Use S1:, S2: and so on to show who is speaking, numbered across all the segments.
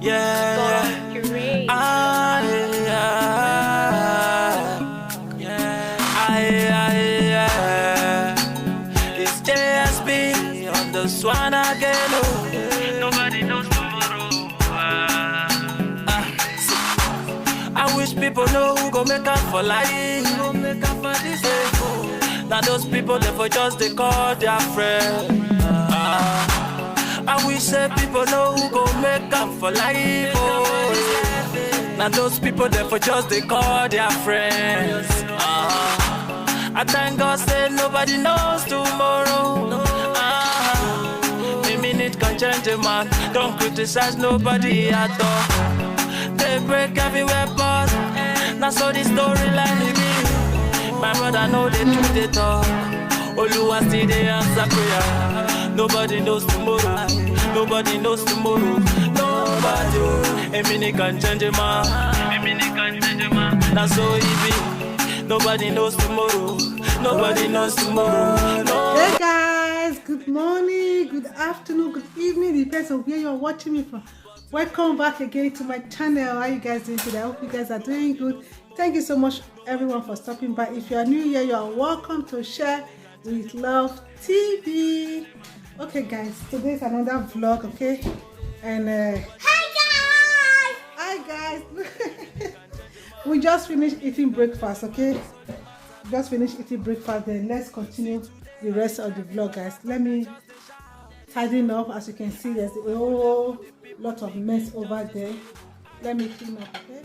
S1: Yeah.
S2: Great.
S1: It's JSB on the swan again. Oh. Nobody knows tomorrow. I wish people know who go make up for life. Go make up for this day. Now those people they for just they call their friend. I wish that people know who go make up for life. Oh. Now those people they for just they call their friends. I thank God say nobody knows tomorrow. A minute can change a man. Don't criticize nobody at all. They break everywhere but now so the storyline be. My brother know the truth they talk. Oluwa still they answer prayer. Nobody knows tomorrow. Nobody knows tomorrow. Nobody. A minute can change a man. A minute can change a man. That's so easy. Nobody knows tomorrow. Nobody knows tomorrow. No.
S3: Hey guys, good morning, good afternoon, good evening. Depends on where you're watching me from. Welcome back again to my channel. How are you guys doing today? I hope you guys are doing good. Thank you so much everyone for stopping by. If you are new here, you are welcome to Share with Love TV. Okay guys, today is another vlog, okay? And hi guys. We just finished eating breakfast, okay? Just finished eating breakfast, then let's continue the rest of the vlog, guys. Let me tidying up. As you can see, there's a whole lot of mess over there. Let me clean up, okay?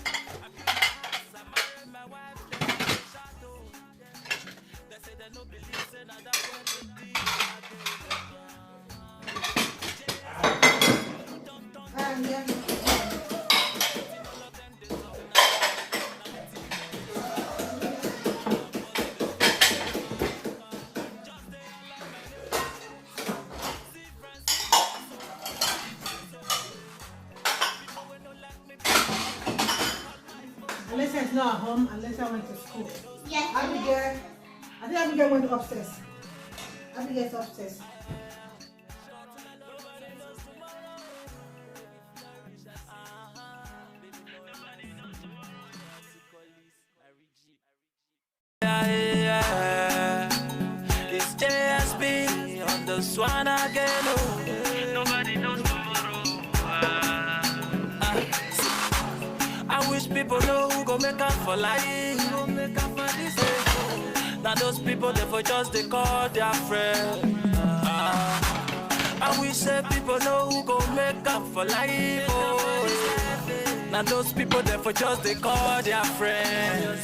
S3: Alessia is not at home. Alessia went to school.
S2: Yes.
S3: Abigail, I think Abigail went upstairs. Abigail's upstairs.
S1: It's JSB on the swan again. Oh. Nobody knows tomorrow. I wish people know who go make up for life. Go make up for this day. Now those people they for just they call their friend. I wish that people know who go make up for life. Oh. Now those people they for just they call their friends.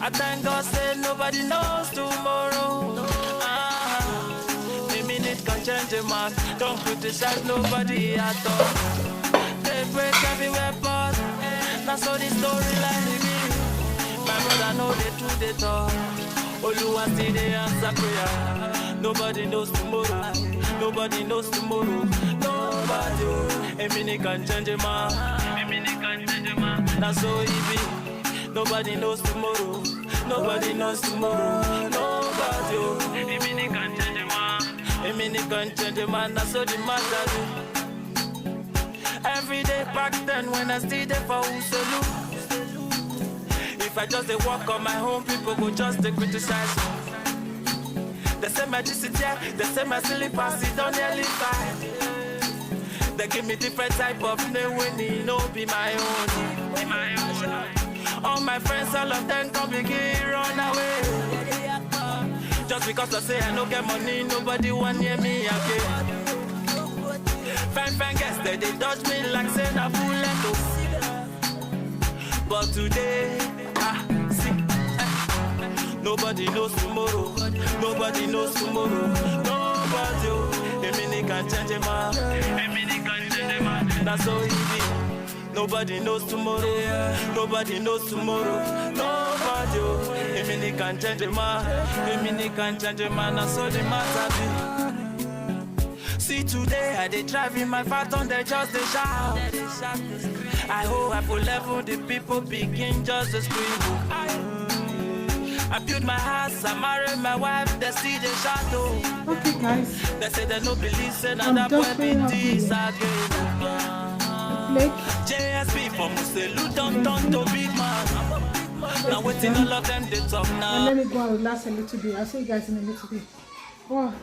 S1: I thank God say nobody knows tomorrow. A minute can change a man. Don't criticize nobody at all. They break everywhere but that's how the storyline be. My brother know the truth they talk. Oluwa still they answer prayer. Nobody knows tomorrow. Nobody knows tomorrow. Nobody. A minute can change a man. A minute can change a man. That's so easy. Nobody knows tomorrow. Nobody knows tomorrow. Nobody. A minute can change a man. A minute can change a man. That's all the matter. Every day back then when I stayed there for Uselu. If I just walk on my home, people go just criticize me. They say my GCT, they say my silly pass, it don't nearly fight. They give me different type of name when it no be my own. Be my own. All my friends, all of them come begin run away. Just because I say I don't get money, nobody want near me again. Fine guess they dodge me like say na bullet. But today, nobody knows tomorrow. Nobody knows tomorrow. Nobody. A minute can change a man. A minute can change a man. That's so easy. Nobody knows tomorrow. Nobody knows tomorrow. Nobody. A minute can change a man. A minute can change a man. That's all the matter be. See today I dey drive in my phantom, they just they shout. I hope I full level, the people begin just to scream. I build my house, I married my wife, they see the shadow.
S3: Okay guys,
S1: They say they no believe, say now that boy be this again.
S3: make.
S1: JSP from Muselu don't to big man. Now waiting all of them they talk now.
S3: And let me go and relax a little bit. I'll see you guys in a little bit. Oh,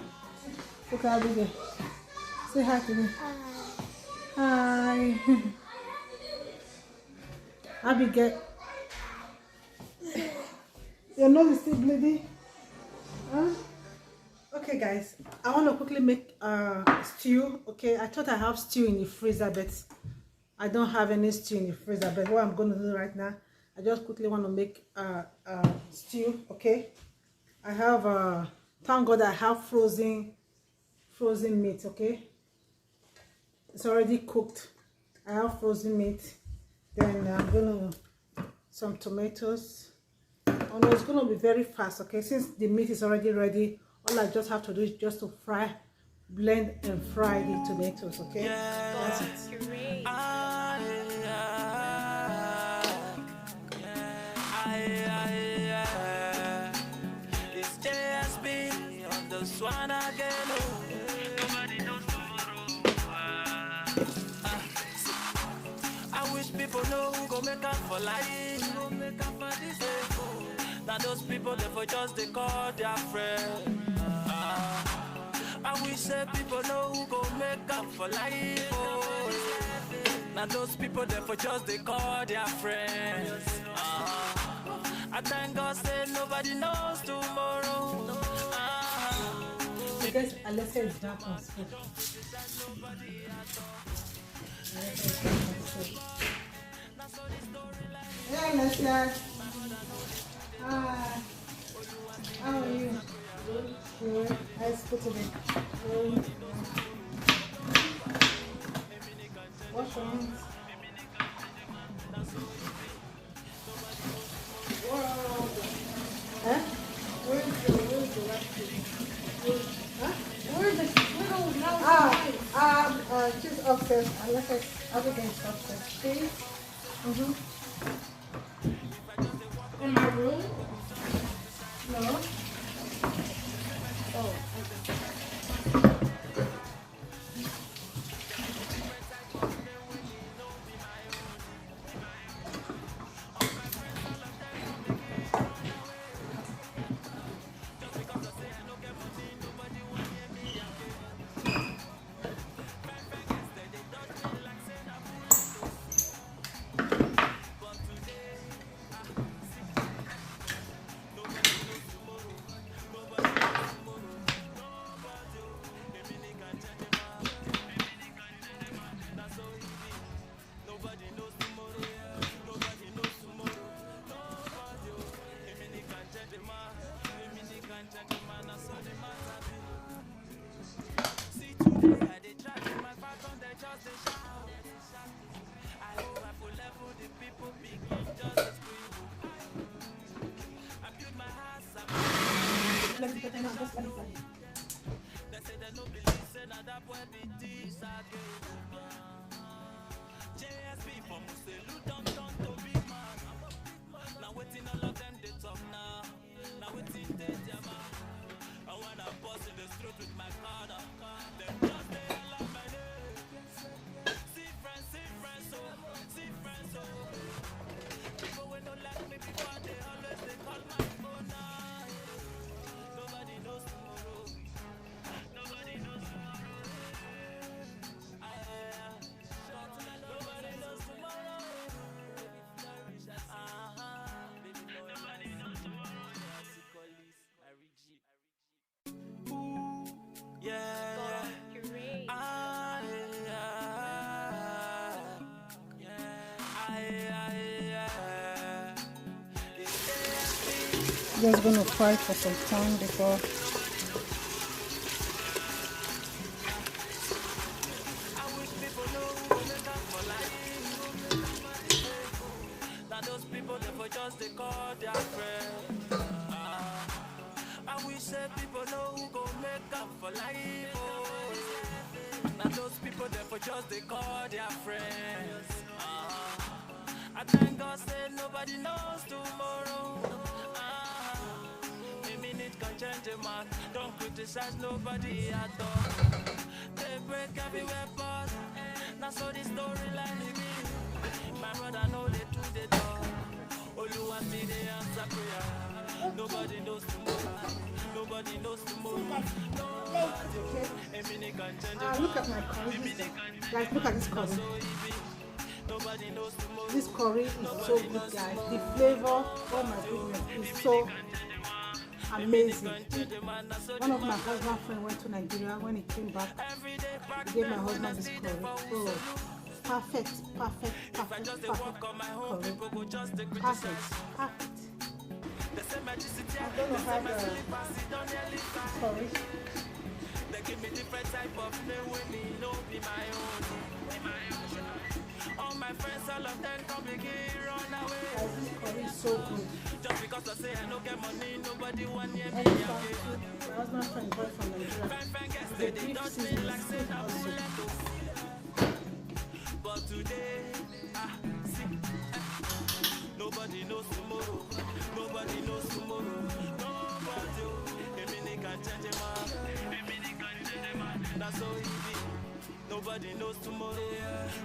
S3: look at Abigail. Say hi to me. Hi. Abigail. Your nose is still bleeding? Huh? Okay guys, I want to quickly make stew. Okay, I thought I have stew in the freezer, but I don't have any stew in the freezer. But what I'm going to do right now, I just quickly want to make stew. Okay, I have thank God I have frozen meat. Okay, it's already cooked. I have frozen meat. Then I'm gonna some tomatoes. Oh no, it's gonna be very fast. Okay, since the meat is already ready, all I just have to do is just to blend and fry the tomatoes. Okay, that's it.
S1: It's JSP on the swan again. Nobody knows tomorrow. I wish people know who go make up for life. Who make up for this. Now those people they for just they call their friend. I wish that people know who go make up for life. Oh. Now those people they for just they call their friends. I thank God say nobody knows tomorrow.
S3: Because Alessia is dark on skin. Hey Alessia. Hi. How are you? Good. Let's put it in. Wash your hands. Whoa. Huh? Where's the rest of it? Huh? Where's the she's upstairs. Unless I'll be getting upstairs. Please. In my room? No. Oh, just gonna fry for some time before.
S1: Now those people they for just they call their friend. I wish that people know who go make up for life. Oh. Now those people they for just they call their friends. I thank God say nobody knows tomorrow. A minute can change a man. Don't criticize nobody at all. They break everywhere, but now so the storyline begins. My brother know they do the talk. Oluwa see the answer prayer. Nobody knows tomorrow. Nobody knows tomorrow.
S3: Look at my curry. Guys, look at this curry. This curry is so good, guys. The flavor, oh my goodness, is so amazing. One of my husband's friends went to Nigeria. When he came back, he gave my husband this curry. Oh, perfect curry. Perfect. I'm gonna have the curry.
S1: They give me different type of name with me, no be my own. All my friends, all of them come begin run away.
S3: This curry is so good.
S1: Just because I say I don't get money, nobody want near me.
S3: My husband's friend got from Nigeria. The beef season is good also.
S1: But today, see, nobody knows tomorrow. Nobody knows tomorrow. Nobody, a can change a man. That's so easy. Nobody knows tomorrow.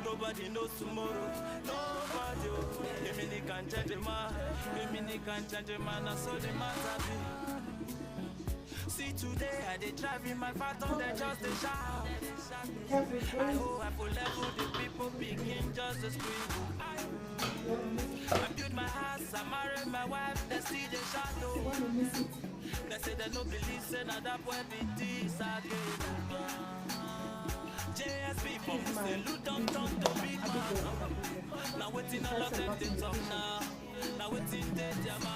S1: Nobody knows tomorrow. Nobody, a can change a man. A can change a man. That's all the matter be. See today, I did drive in my phantom, they just a shout. I hope I will level the people begin just to scream. I built my house, I married my wife, they see the shadow. They say they no believe, say now that boy be this again. JSP from the loot don't turn to big man. Now waiting a lot of things up now. Now waiting dead jama.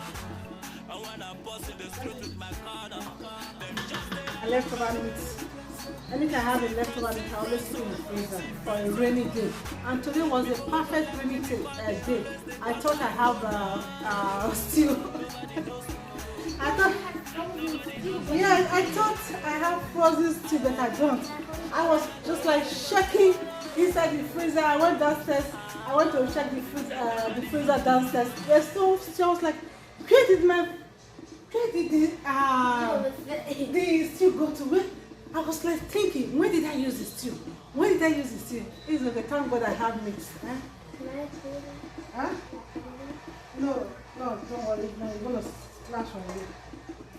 S1: I wanna bust in the street with my car.
S3: I left over meat. Anytime I have a leftover meat, I always put in the freezer for a rainy day. And today was a perfect rainy day. I thought I have stew. I thought I have frozen stew, but I don't. I was just like shaking inside the freezer. I went downstairs. I went to check the freezer downstairs. There's so I was like, where did the stew go to? Where? I was like thinking, when did I use the stew? When did I use the stew? It's like, thank God I have meat. Huh?
S2: Can I put it?
S3: Huh? No, don't worry. No, you're gonna splash on you.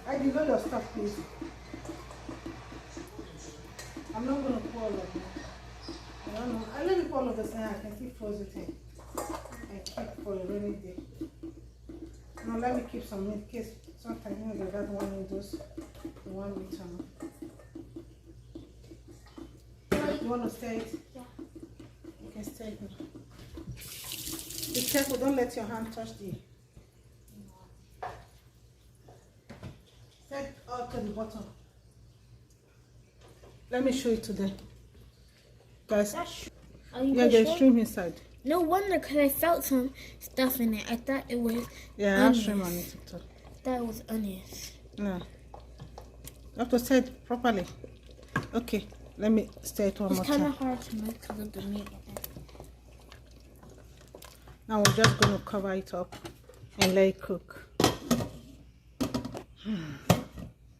S3: I did all your stuff, please. I'm not gonna pour all of it. I don't know. I let me pour all of this. I can keep frozen thing. I keep for a rainy day. Now let me keep some meat in case sometimes you know that one of those the one with you want to stir it?
S2: Yeah.
S3: You can stir it now. Be careful, don't let your hand touch the stir it up to the bottom. Let me show you today. Guys. Yeah, there's shrimp inside.
S2: No wonder, because I felt some stuff in it. I thought it was
S3: onions. Shrimp on it.
S2: I thought it was onions.
S3: No. You have to stir it properly. Okay, let me stir it one more time.
S2: It's kind of hard to make because of the meat.
S3: Now we're just going to cover it up and let it cook.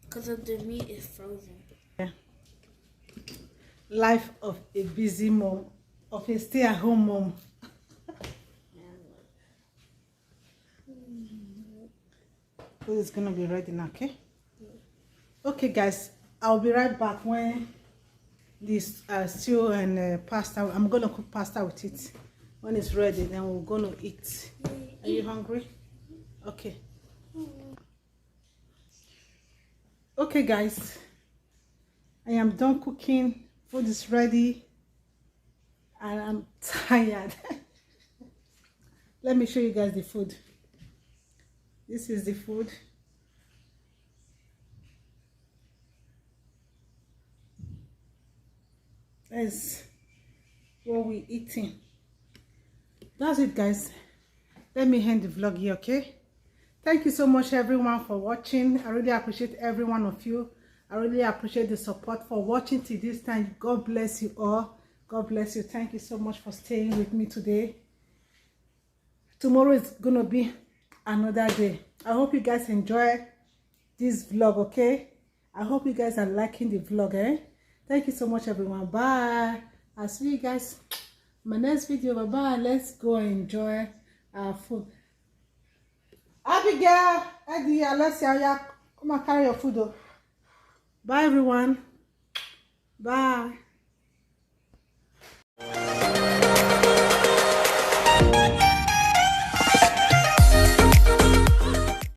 S2: Because of the meat is frozen.
S3: Yeah. Life of a busy mom, of a stay-at-home mom. This is gonna be ready now, okay? Okay, guys, I'll be right back when this stew and pasta. I'm gonna cook pasta with it. When it's ready, then we're gonna eat. Are you hungry? Okay. Okay, guys, I am done cooking. Food is ready, and I'm tired. Let me show you guys the food. This is the food. That's what we're eating. That's it, guys. Let me end the vlog here, okay? Thank you so much, everyone, for watching. I really appreciate every one of you. I really appreciate the support for watching till this time. God bless you all. God bless you. Thank you so much for staying with me today. Tomorrow is gonna be another day. I hope you guys enjoy this vlog, okay? I hope you guys are liking the vlog, eh? Thank you so much, everyone. Bye. I'll see you guys my next video. Bye bye. Let's go enjoy our food. Abigail, Eddie, Alessia, come and carry your food. Bye everyone. Bye.